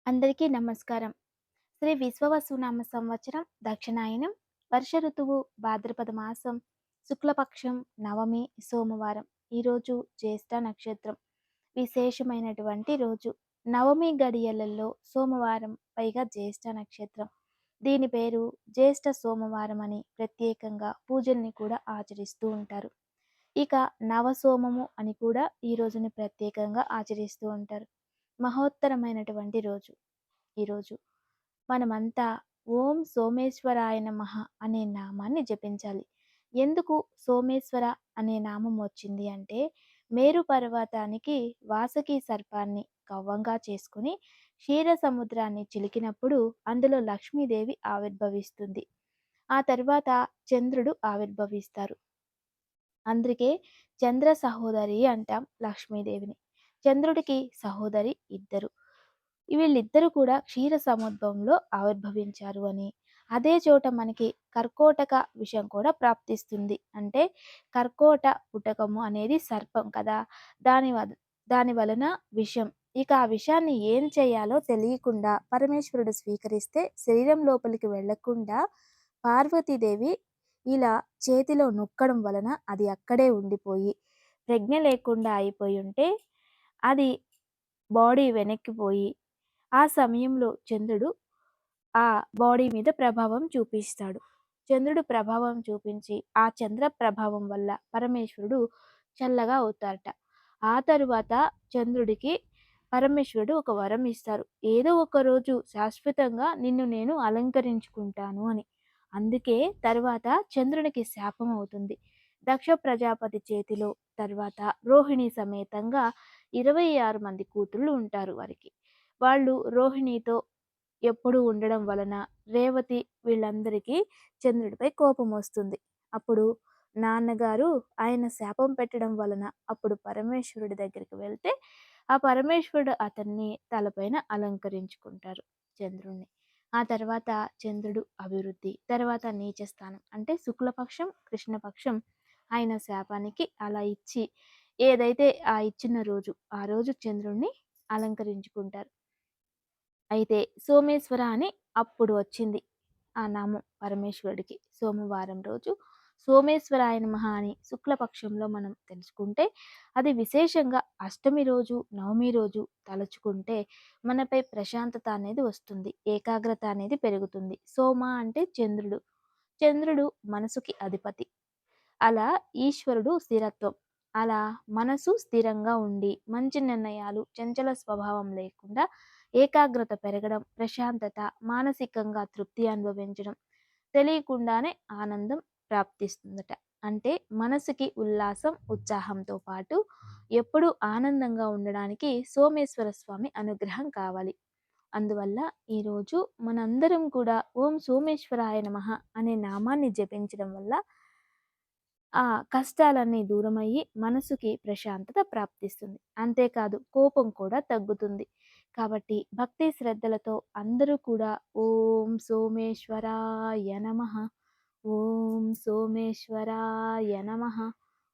అందరికీ నమస్కారం. శ్రీ విశ్వవసునామ సంవత్సరం దక్షిణాయనం వర్ష ఋతువు భాద్రపద మాసం శుక్లపక్షం నవమి సోమవారం. ఈరోజు జ్యేష్ఠ నక్షత్రం విశేషమైనటువంటి రోజు. నవమి గడియలలో సోమవారం పైగా జ్యేష్ఠ నక్షత్రం. దీని పేరు జ్యేష్ఠ సోమవారం అని ప్రత్యేకంగా పూజల్ని కూడా ఆచరిస్తూ ఉంటారు. ఇక నవసోమము అని కూడా ఈ రోజుని ప్రత్యేకంగా ఆచరిస్తూ ఉంటారు. మహోత్తరమైనటువంటి రోజు. ఈరోజు మనమంతా ఓం సోమేశ్వరాయ నమః అనే నామాన్ని జపించాలి. ఎందుకు సోమేశ్వర అనే నామం వచ్చింది అంటే, మేరు పర్వతానికి వాసుకి సర్పాన్ని కవ్వంగా చేసుకుని క్షీర సముద్రాన్ని చిలికినప్పుడు అందులో లక్ష్మీదేవి ఆవిర్భవిస్తుంది. ఆ తర్వాత చంద్రుడు ఆవిర్భవిస్తారు. అందుకే చంద్ర సహోదరి అంటాం లక్ష్మీదేవిని. చంద్రుడికి సహోదరి ఇద్దరు. వీళ్ళిద్దరూ కూడా క్షీర సముద్రంలో ఆవిర్భవించారు అని, అదే చోట మనకి కర్కోటక విషం కూడా ప్రాప్తిస్తుంది. అంటే కర్కోట పుటకము అనేది సర్పం కదా! దాని వద దాని వలన విషం. ఇక ఆ విషాన్ని ఏం చేయాలో తెలియకుండా పరమేశ్వరుడు స్వీకరిస్తే శరీరం లోపలికి వెళ్ళకుండా పార్వతీదేవి ఇలా చేతిలో నొక్కడం వలన అది అక్కడే ఉండిపోయి ప్రజ్ఞ లేకుండా అయిపోయి ఉంటే అది బాడీ వెనక్కిపోయి ఆ సమయంలో చంద్రుడు ఆ బాడీ మీద ప్రభావం చూపిస్తాడు. చంద్రుడు ప్రభావం చూపించి ఆ చంద్ర ప్రభావం వల్ల పరమేశ్వరుడు చల్లగా అవుతారట. ఆ తరువాత చంద్రుడికి పరమేశ్వరుడు ఒక వరం ఇస్తారు. ఏదో ఒక రోజు శాశ్వతంగా నిన్ను నేను అలంకరించుకుంటాను అని. అందుకే తర్వాత చంద్రునికి శాపం అవుతుంది. దక్ష ప్రజాపతి చేతిలో తర్వాత రోహిణి సమేతంగా 26 మంది కూతుళ్ళు ఉంటారు వారికి. వాళ్ళు రోహిణితో ఎప్పుడూ ఉండడం వలన రేవతి వీళ్ళందరికీ చంద్రుడిపై కోపం వస్తుంది. అప్పుడు నాన్నగారు ఆయన శాపం పెట్టడం వలన అప్పుడు పరమేశ్వరుడి దగ్గరికి వెళ్తే ఆ పరమేశ్వరుడు అతన్ని తలపైన అలంకరించుకుంటారు చంద్రుణ్ణి. ఆ తర్వాత చంద్రుడు అభివృద్ధి, తర్వాత నీచ స్థానం అంటే శుక్లపక్షం, కృష్ణపక్షం ఆయన శాపానికి అలా ఇచ్చి ఏదైతే ఆ ఇచ్చిన రోజు ఆ రోజు చంద్రుణ్ణి అలంకరించుకుంటారు. అయితే సోమేశ్వర అని అప్పుడు వచ్చింది ఆ నామం పరమేశ్వరుడికి. సోమవారం రోజు సోమేశ్వరాయ నమః అని శుక్లపక్షంలో మనం తెలుసుకుంటే, అది విశేషంగా అష్టమి రోజు, నవమి రోజు తలుచుకుంటే మనపై ప్రశాంతత అనేది వస్తుంది. ఏకాగ్రత అనేది పెరుగుతుంది. సోమ అంటే చంద్రుడు. చంద్రుడు మనసుకి అధిపతి. అలా ఈశ్వరుడు స్థిరత్వం. అలా మనసు స్థిరంగా ఉండి మంచి నిర్ణయాలు, చంచల స్వభావం లేకుండా ఏకాగ్రత పెరగడం, ప్రశాంతత, మానసికంగా తృప్తి అనుభవించడం, తెలియకుండానే ఆనందం ప్రాప్తిస్తుందట. అంటే మనసుకి ఉల్లాసం, ఉత్సాహంతో పాటు ఎప్పుడూ ఆనందంగా ఉండడానికి సోమేశ్వర స్వామి అనుగ్రహం కావాలి. అందువల్ల ఈరోజు మనందరం కూడా ఓం సోమేశ్వరాయ నమః అనే నామాన్ని జపించడం వల్ల ఆ కష్టాలన్నీ దూరమయ్యి మనసుకి ప్రశాంతత ప్రాప్తిస్తుంది. అంతేకాదు కోపం కూడా తగ్గుతుంది. కాబట్టి భక్తి శ్రద్ధలతో అందరూ కూడా ఓం సోమేశ్వరాయ నమః, ఓం సోమేశ్వరాయ నమః,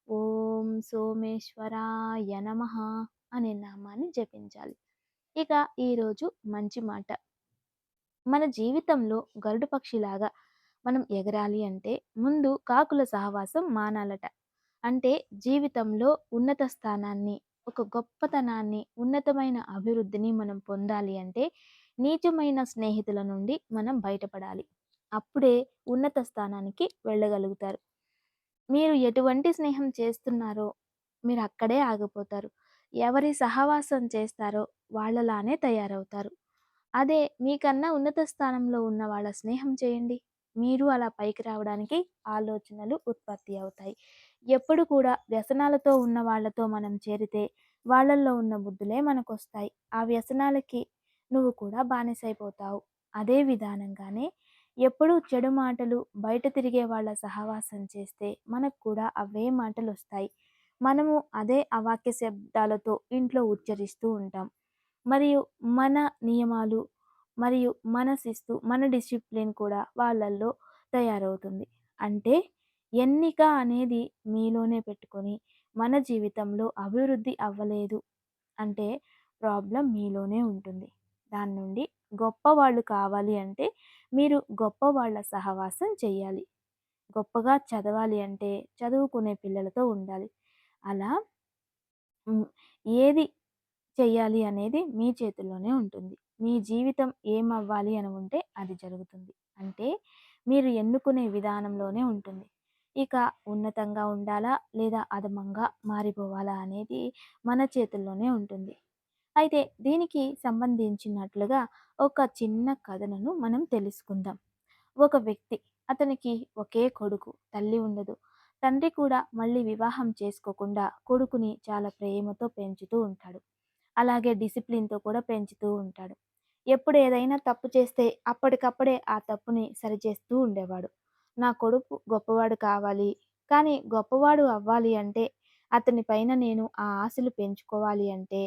ఓం సోమేశ్వరాయ నమః అనే నామాన్ని జపించాలి. ఇక ఈరోజు మంచి మాట. మన జీవితంలో గరుడ పక్షిలాగా మనం ఎగరాలి అంటే ముందు కాకుల సహవాసం మానాలట. అంటే జీవితంలో ఉన్నత స్థానాన్ని, ఒక గొప్పతనాన్ని, ఉన్నతమైన అభివృద్ధిని మనం పొందాలి అంటే నీచమైన స్నేహితుల నుండి మనం బయటపడాలి. అప్పుడే ఉన్నత స్థానానికి వెళ్ళగలుగుతారు. మీరు ఎటువంటి స్నేహం చేస్తున్నారో మీరు అక్కడే ఆగిపోతారు. ఎవరి సహవాసం చేస్తారో వాళ్ళలానే తయారవుతారు. అదే మీకన్నా ఉన్నత స్థానంలో ఉన్న వాళ్ళ స్నేహం చేయండి. మీరు అలా పైకి రావడానికి ఆలోచనలు ఉత్పత్తి అవుతాయి. ఎప్పుడు కూడా వ్యసనాలతో ఉన్న వాళ్ళతో మనం చేరితే వాళ్ళల్లో ఉన్న బుద్ధులే మనకొస్తాయి. ఆ వ్యసనాలకి నువ్వు కూడా బానిసైపోతావు. అదే విధానంగానే ఎప్పుడూ చెడు మాటలు బయట తిరిగే వాళ్ళ సహవాసం చేస్తే మనకు కూడా అవే మాటలొస్తాయి. మనము అదే అవాక్య శబ్దాలతో ఇంట్లో ఉచ్చరిస్తూ ఉంటాం. మరియు మన నియమాలు మరియు మన శిస్తు, మన డిసిప్లిన్ కూడా వాళ్ళల్లో తయారవుతుంది. అంటే ఎన్నిక అనేది మీలోనే పెట్టుకొని మన జీవితంలో అభివృద్ధి అవ్వలేదు అంటే ప్రాబ్లం మీలోనే ఉంటుంది. దాని నుండి గొప్పవాళ్ళు కావాలి అంటే మీరు గొప్పవాళ్ళ సహవాసం చేయాలి. గొప్పగా చదవాలి అంటే చదువుకునే పిల్లలతో ఉండాలి. అలా హ్మ్. ఏది చెయ్యాలి అనేది మీ చేతుల్లోనే ఉంటుంది. మీ జీవితం ఏమవ్వాలి అని ఉంటే అది జరుగుతుంది. అంటే మీరు ఎన్నుకునే విధానంలోనే ఉంటుంది. ఇక ఉన్నతంగా ఉండాలా? లేదా అధమంగా మారిపోవాలా? అనేది మన చేతుల్లోనే ఉంటుంది. అయితే దీనికి సంబంధించినట్లుగా ఒక చిన్న కథనను మనం తెలుసుకుందాం. ఒక వ్యక్తి, అతనికి ఒకే కొడుకు, తల్లి ఉండదు. తండ్రి కూడా మళ్ళీ వివాహం చేసుకోకుండా కొడుకుని చాలా ప్రేమతో పెంచుతూ ఉంటాడు. అలాగే డిసిప్లిన్‌తో కూడా పెంచుతూ ఉంటాడు. ఎప్పుడు ఏదైనా తప్పు చేస్తే అప్పటికప్పుడే ఆ తప్పుని సరిచేస్తూ ఉండేవాడు. నా కొడుకు గొప్పవాడు కావాలి, కానీ గొప్పవాడు అవ్వాలి అంటే అతని పైన నేను ఆ ఆశలు పెంచుకోవాలి అంటే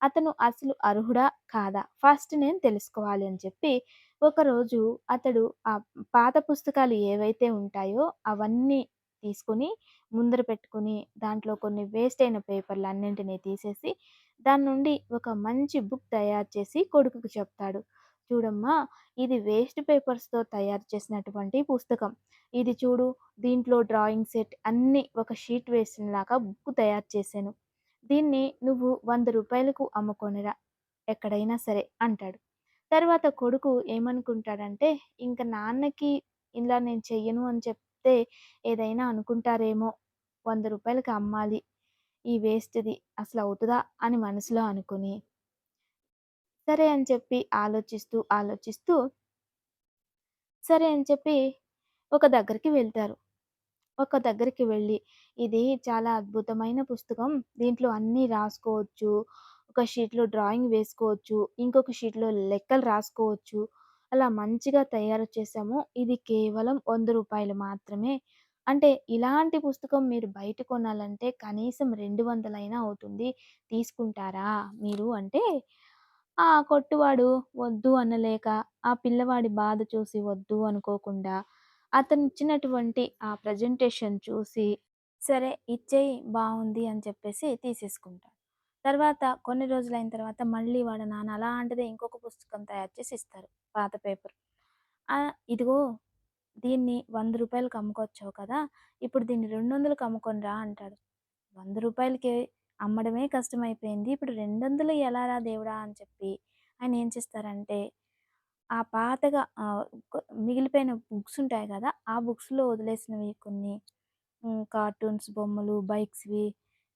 అతను అసలు అర్హుడా? కాదా? ఫస్ట్ నేను తెలుసుకోవాలి అని చెప్పి ఒకరోజు అతడు ఆ పాత పుస్తకాలు ఏవైతే ఉంటాయో అవన్నీ తీసుకొని ముందర పెట్టుకొని దాంట్లో కొన్ని వేస్ట్ అయిన పేపర్‌లన్నింటిని తీసేసి దాని నుండి ఒక మంచి బుక్ తయారు చేసి కొడుకుకి చెప్తాడు. చూడమ్మా, ఇది వేస్ట్ పేపర్స్‌తో తయారు చేసినటువంటి పుస్తకం. ఇది చూడు, దీంట్లో డ్రాయింగ్ సెట్ అన్నీ ఒక షీట్ వేసినలాగా బుక్ తయారు చేశాను. దీన్ని నువ్వు రూ. 100కు అమ్ముకొనిరా ఎక్కడైనా సరే అంటాడు. తర్వాత కొడుకు ఏమనుకుంటాడంటే, ఇంక నాన్నకి ఇలా నేను చెయ్యను అని చెప్తే ఏదైనా అనుకుంటారేమో, రూ. 100కి అమ్మాలి. ఈ వేస్ట్‌ది అసలవుతదా అని మనసులో అనుకుని, సరే అని చెప్పి ఆలోచిస్తూ సరే అని చెప్పి ఒక దగ్గరికి వెళ్తారు. ఒక దగ్గరికి వెళ్ళి, ఇది చాలా అద్భుతమైన పుస్తకం. దీంట్లో అన్నీ రాసుకోవచ్చు. ఒక షీట్‌లో డ్రాయింగ్ వేసుకోవచ్చు. ఇంకొక షీట్‌లో లెక్కలు రాసుకోవచ్చు. అలా మంచిగా తయారు చేశాము. ఇది కేవలం రూ. 100 మాత్రమే. అంటే ఇలాంటి పుస్తకం మీరు బయట కొనాలంటే కనీసం 200 అవుతుంది. తీసుకుంటారా మీరు అంటే, ఆ కొట్టువాడు వద్దు అనలేక, ఆ పిల్లవాడి బాధ చూసి వద్దు అనుకోకుండా అతనిచ్చినటువంటి ఆ ప్రెజెంటేషన్ చూసి, సరే ఇచ్చేయి బావుంది అని చెప్పేసి తీసేసుకుంటాడు. తర్వాత కొన్ని రోజులైన తర్వాత మళ్ళీ వాళ్ళ నాన్న అలాంటిదే ఇంకొక పుస్తకం తయారు చేసి ఇస్తారు. పాత పేపర్. ఇదిగో దీన్ని రూ. 100కి అమ్ముకొచ్చావు కదా! ఇప్పుడు దీన్ని 200కి అమ్ముకొనిరా అంటాడు. రూ. 100కి అమ్మడమే కష్టమైపోయింది. ఇప్పుడు 200 ఎలారా దేవుడా! అని చెప్పి ఆయన ఏం చేస్తారంటే ఆ పాతగా మిగిలిపోయిన బుక్స్ ఉంటాయి గదా! ఆ బుక్స్‌లో వదిలేసినవి కొన్ని కార్టూన్స్ బొమ్మలు, బైక్స్‌వి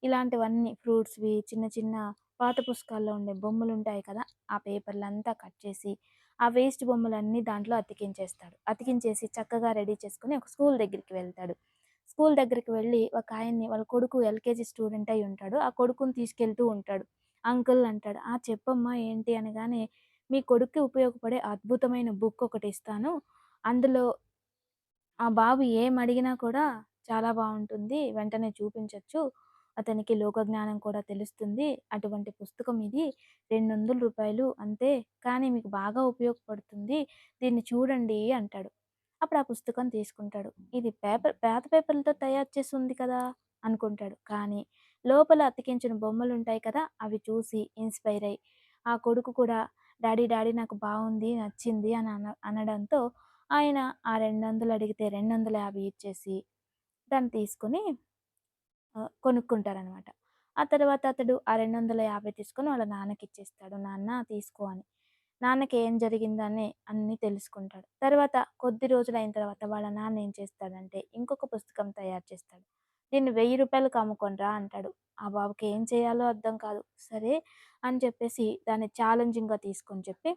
ఇలాంటివన్నీ ఫ్రూట్స్‌వి చిన్న చిన్న పాత పుస్తకాల్లో ఉండే బొమ్మలుంటాయి కదా! ఆ పేపర్‌లంతా కట్ చేసి, ఆ వేస్ట్ బొమ్మలన్నీ దాంట్లో అతికించేస్తాడు. అతికించేసి చక్కగా రెడీ చేసుకొని ఒక స్కూల్ దగ్గరికి వెళ్తాడు. స్కూల్ దగ్గరికి వెళ్ళి ఒక ఆయన్ని వాళ్ళ కొడుకు ఎల్‌కేజీ స్టూడెంట్ అయ్యి ఉంటాడు. ఆ కొడుకుని తీసుకెళ్తూ ఉంటాడు. అంకుల్ అంటాడు. "ఆ! చెప్పమ్మా ఏంటి?" అనగానే మీ కొడుక్కి ఉపయోగపడే అద్భుతమైన బుక్ ఒకటిస్తాను. అందులో ఆ బాబు ఏమడిగినా కూడా చాలా బావుంటుంది. వెంటనే చూపించొచ్చు. అతనికి లోకజ్ఞానం కూడా తెలుస్తుంది. అటువంటి పుస్తకం ఇది. రూ. 200 అంతే. కానీ మీకు బాగా ఉపయోగపడుతుంది. దీన్ని చూడండి అంటాడు. అప్పుడు ఆ పుస్తకం తీసుకుంటాడు. ఇది పాత పేపర్‌లతో తయారు చేసి ఉంది కదా! అనుకుంటాడు. కానీ లోపల అతికించిన బొమ్మలుంటాయి కదా! అవి చూసి ఇన్‌స్పైర్ అయ్యి ఆ కొడుకు కూడా డాడీ నాకు బావుంది, నచ్చింది అని అనడంతో ఆయన ఆ 200 అడిగితే 250 ఇచ్చేసి దాన్ని తీసుకొని కొనుక్కుంటారనమాట. ఆ తర్వాత అతడు ఆ 250 తీసుకొని వాళ్ళ నాన్నకిచ్చేస్తాడు. నాన్న తీసుకో అని. నాన్నకి ఏం జరిగిందని అన్నీ తెలుసుకుంటాడు. తర్వాత కొద్ది రోజులైన తర్వాత వాళ్ళ నాన్న ఏం చేస్తాడంటే ఇంకొక పుస్తకం తయారు చేస్తాడు. దీన్ని రూ. 1000కి అమ్ముకొనిరా అంటాడు. ఆ బాబుకి ఏం చేయాలో అర్థం కాదు. సరే అని చెప్పేసి దాన్ని ఛాలెంజింగ్‌గా తీసుకొని చెప్పి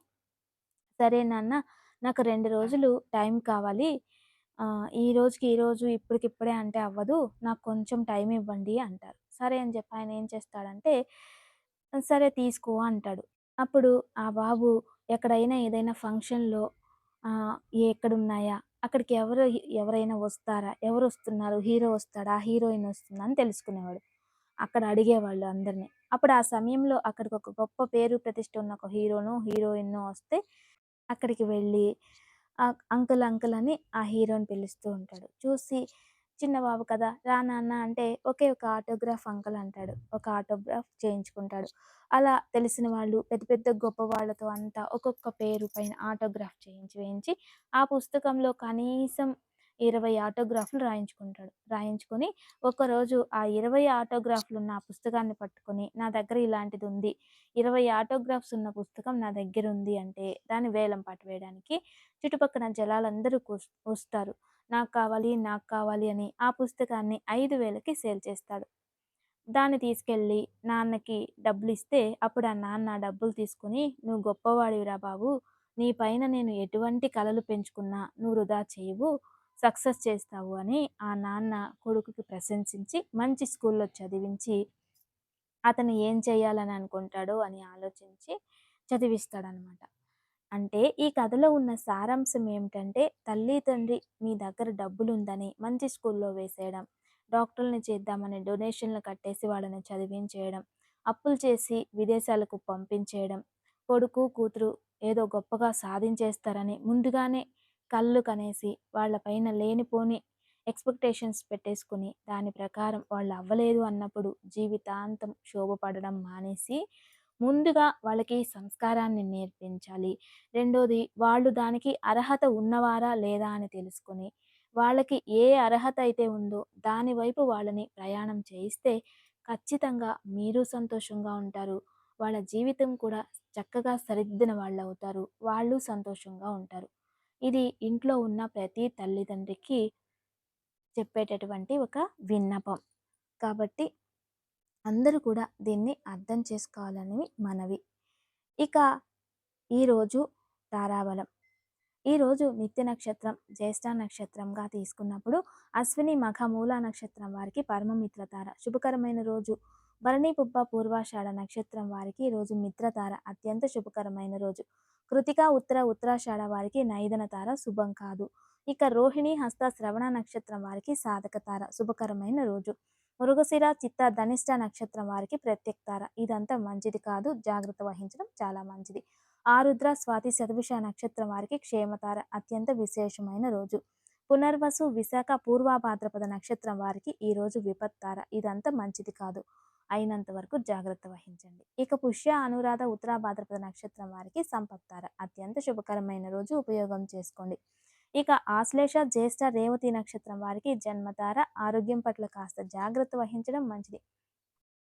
సరే నాన్న నాకు 2 రోజులు టైం కావాలి. ఈ రోజుకి ఈ రోజు ఇప్పటికిప్పుడే అంటే అవ్వదు. నాకు కొంచెం టైం ఇవ్వండి అంటారు. సరే అని చెప్పి ఆయన ఏం చేస్తాడంటే, సరే తీసుకో అంటాడు. అప్పుడు ఆ బాబు ఎక్కడైనా ఏదైనా ఫంక్షన్‌లో ఆహ్, ఎక్కడున్నాయా? అక్కడికి ఎవరైనా వస్తారా? ఎవరొస్తున్నారు? హీరో వస్తాడా? హీరోయిన్ వస్తుందా? అని తెలుసుకునేవాడు. అక్కడ అడిగేవాళ్ళు అందరిని. అప్పుడు ఆ సమయంలో అక్కడికి ఒక గొప్ప పేరు ప్రతిష్ట ఉన్న ఒక హీరోనో, హీరోయినో వస్తే అక్కడికి వెళ్ళి అంకుల్ అని ఆ హీరోని పిలుస్తూ ఉంటాడు. చూసి చిన్న బాబు కదా! రా నాన్న అంటే ఒకే ఒక ఆటోగ్రాఫ్ అంకుల్ అంటాడు. ఒక ఆటోగ్రాఫ్ చేయించుకుంటాడు. అలా తెలిసిన వాళ్ళు పెద్ద పెద్ద గొప్ప వాళ్ళతో అంతా ఒక్కొక్క పేరు పైన ఆటోగ్రాఫ్ వేయించి ఆ పుస్తకంలో కనీసం 20 ఆటోగ్రాఫ్‌లు రాయించుకుంటాడు. రాయించుకొని ఒకరోజు ఆ 20 ఆటోగ్రాఫ్‌లున్న ఆ పుస్తకాన్ని పట్టుకొని నా దగ్గర ఇలాంటిదుంది. 20 ఆటోగ్రాఫ్స్ ఉన్న పుస్తకం నా దగ్గరుంది అంటే దాన్ని వేలం పాట వేయడానికి చుట్టుపక్కన జనాలందరూ వస్తారు. నాకు కావాలి, నాకు కావాలి అని ఆ పుస్తకాన్ని 5,000కి సేల్ చేస్తాడు. దాన్ని తీసుకెళ్ళి నాన్నకి డబ్బులిస్తే అప్పుడు ఆ నాన్న ఆ డబ్బులు తీసుకొని "నువ్వు గొప్పవాడివిరా బాబు! నీ పైన నేను ఎటువంటి కలలు పెంచుకున్నా నువ్వు వృధా చేయవు. సక్సెస్ చేస్తావు" అని ఆ నాన్న కొడుకుకి ప్రశంసించి మంచి స్కూల్‌లో చదివించి అతను ఏం చేయాలని అనుకుంటాడో అని ఆలోచించి చదివిస్తాడనమాట. అంటే ఈ కథలో ఉన్న సారాంశం ఏమిటంటే తల్లి, తండ్రి మీ దగ్గర డబ్బులుందని మంచి స్కూల్‌లో వేసేయడం, డాక్టర్‌లని చేద్దామని డొనేషన్‌లు కట్టేసి వాళ్ళని చదివించేయడం, అప్పులు చేసి విదేశాలకు పంపించేయడం, కొడుకు, కూతురు ఏదో గొప్పగా సాధించేస్తారని ముందుగానే కలలు కనేసి వాళ్ళ పైన లేనిపోని ఎక్స్‌పెక్టేషన్స్ పెట్టేసుకొని దాని ప్రకారం వాళ్ళు అవ్వలేదు అన్నప్పుడు జీవితాంతం క్షోభపడడం మానేసి ముందుగా వాళ్ళకి సంస్కారాన్ని నేర్పించాలి. రెండోది వాళ్ళు దానికి అర్హత ఉన్నవారా లేదా అని తెలుసుకొని, వాళ్ళకి ఏ అర్హత అయితే ఉందో దాని వైపు వాళ్ళని ప్రయాణం చేయిస్తే ఖచ్చితంగా మీరు సంతోషంగా ఉంటారు. వాళ్ళ జీవితం కూడా చక్కగా సరిదిద్దిన వాళ్ళవుతారు. వాళ్ళు సంతోషంగా ఉంటారు. ఇది ఇంట్లో ఉన్న ప్రతి తల్లిదండ్రికి చెప్పేటటువంటి ఒక విన్నపం. కాబట్టి అందరూ కూడా దీన్ని అర్థం చేసుకోవాలని మనవి. ఇక ఈరోజు తారాబలం. ఈరోజు నిత్య నక్షత్రం జ్యేష్ఠ నక్షత్రంగా తీసుకున్నప్పుడు అశ్విని మఖ మూల నక్షత్రం వారికి పరమమిత్రతార శుభకరమైన రోజు. భరణి పుబ్బ పూర్వాషాఢ నక్షత్రం వారికి ఈరోజు మిత్రతార అత్యంత శుభకరమైన రోజు. కృతిక ఉత్తర ఉత్తరాషాఢ వారికి నైదన తార శుభం కాదు. ఇక రోహిణి హస్త శ్రవణ నక్షత్రం వారికి సాధక తార శుభకరమైన రోజు. మృగశిర చిత్త ధనిష్ట నక్షత్రం వారికి ప్రత్యక్ తార ఇదంతా మంచిది కాదు, జాగ్రత్త వహించడం చాలా మంచిది. ఆరుద్ర స్వాతి శతభిష నక్షత్రం వారికి క్షేమతార అత్యంత విశేషమైన రోజు. పునర్వసు విశాఖ పూర్వభాద్రపద నక్షత్రం వారికి ఈరోజు విపత్తార ఇదంతా మంచిది కాదు, అయినంత వరకు జాగ్రత్త వహించండి. ఇక పుష్య అనురాధ ఉత్తర భాద్రపద నక్షత్రం వారికి సంపత్తార అత్యంత శుభకరమైన రోజు, ఉపయోగం చేసుకోండి. ఇక ఆశ్లేష జ్యేష్ఠ రేవతి నక్షత్రం వారికి జన్మతార ఆరోగ్యం పట్ల కాస్త జాగ్రత్త వహించడం మంచిది.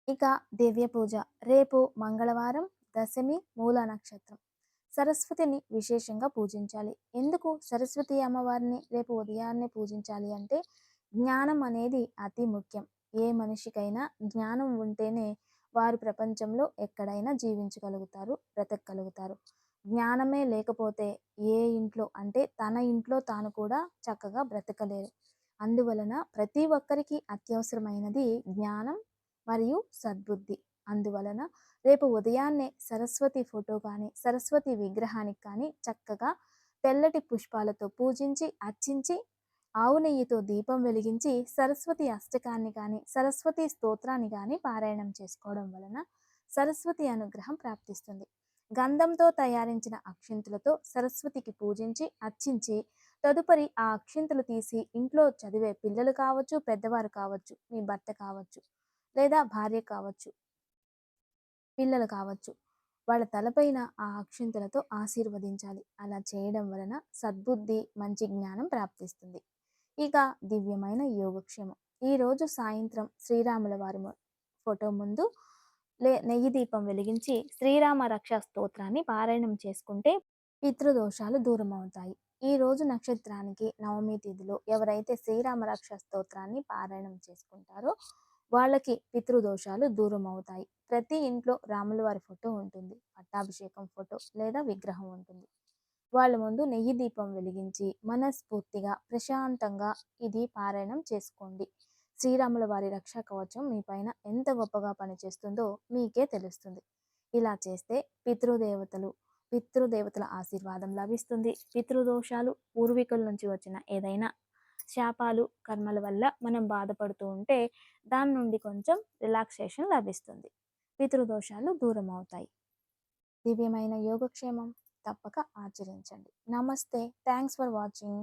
ఇక దివ్య పూజ రేపు మంగళవారం దశమి మూల నక్షత్రం. సరస్వతిని విశేషంగా పూజించాలి. ఎందుకు సరస్వతి అమ్మవారిని రేపు ఉదయాన్నే పూజించాలి అంటే జ్ఞానం అనేది అతి ముఖ్యం. ఏ మనిషికైనా జ్ఞానం ఉంటేనే వారు ప్రపంచంలో ఎక్కడైనా జీవించగలుగుతారు, బ్రతకగలుగుతారు. జ్ఞానమే లేకపోతే ఏ ఇంట్లో అంటే తన ఇంట్లో తాను కూడా చక్కగా బ్రతకలేరు. అందువలన ప్రతి ఒక్కరికి అత్యవసరమైనది జ్ఞానం మరియు సద్బుద్ధి. అందువలన రేపు ఉదయాన్నే సరస్వతి ఫోటో కానీ సరస్వతి విగ్రహానికి కానీ చక్కగా తెల్లటి పుష్పాలతో పూజించి అర్చించి ఆవు నెయ్యితో దీపం వెలిగించి సరస్వతి అష్టకాన్ని కానీ సరస్వతి స్తోత్రాన్ని కానీ పారాయణం చేసుకోవడం వలన సరస్వతి అనుగ్రహం ప్రాప్తిస్తుంది. గంధంతో తయారించిన అక్షింతలతో సరస్వతికి పూజించి అర్చించి తదుపరి ఆ అక్షింతలు తీసి ఇంట్లో చదివే పిల్లలు కావచ్చు, పెద్దవారు కావచ్చు, మీ భర్త కావచ్చు, లేదా భార్య కావచ్చు, పిల్లలు కావచ్చు, వాళ్ళ తలపైన ఆ అక్షింతలతో ఆశీర్వదించాలి. అలా చేయడం వలన సద్బుద్ధి, మంచి జ్ఞానం ప్రాప్తిస్తుంది. ఇక దివ్యమైన యోగక్షేమం. ఈరోజు సాయంత్రం శ్రీరాముల వారి ఫోటో ముందు నెయ్యి దీపం వెలిగించి శ్రీరామ రక్ష స్తోత్రాన్ని పారాయణం చేసుకుంటే పితృదోషాలు దూరం అవుతాయి. ఈ రోజు నక్షత్రానికి నవమి తిథిలో ఎవరైతే శ్రీరామ రక్ష స్తోత్రాన్ని పారాయణం చేసుకుంటారో వాళ్ళకి పితృదోషాలు దూరం అవుతాయి. ప్రతి ఇంట్లో రాముల వారి ఫోటో ఉంటుంది, పట్టాభిషేకం ఫోటో లేదా విగ్రహం ఉంటుంది. వాళ్ళ ముందు నెయ్యి దీపం వెలిగించి మనస్ఫూర్తిగా ప్రశాంతంగా ఇది పారాయణం చేసుకోండి. శ్రీరాముల వారి రక్షా కవచం మీ పైన ఎంత గొప్పగా పనిచేస్తుందో మీకే తెలుస్తుంది. ఇలా చేస్తే పితృదేవతల ఆశీర్వాదం లభిస్తుంది. పితృదోషాలు, పూర్వీకుల నుంచి వచ్చిన ఏదైనా శాపాలు, కర్మల వల్ల మనం బాధపడుతూ ఉంటే దాని నుండి కొంచెం రిలాక్సేషన్ లభిస్తుంది. పితృదోషాలు దూరం అవుతాయి. దివ్యమైన యోగక్షేమం తప్పక ఆచరించండి. నమస్తే. Thanks for watching.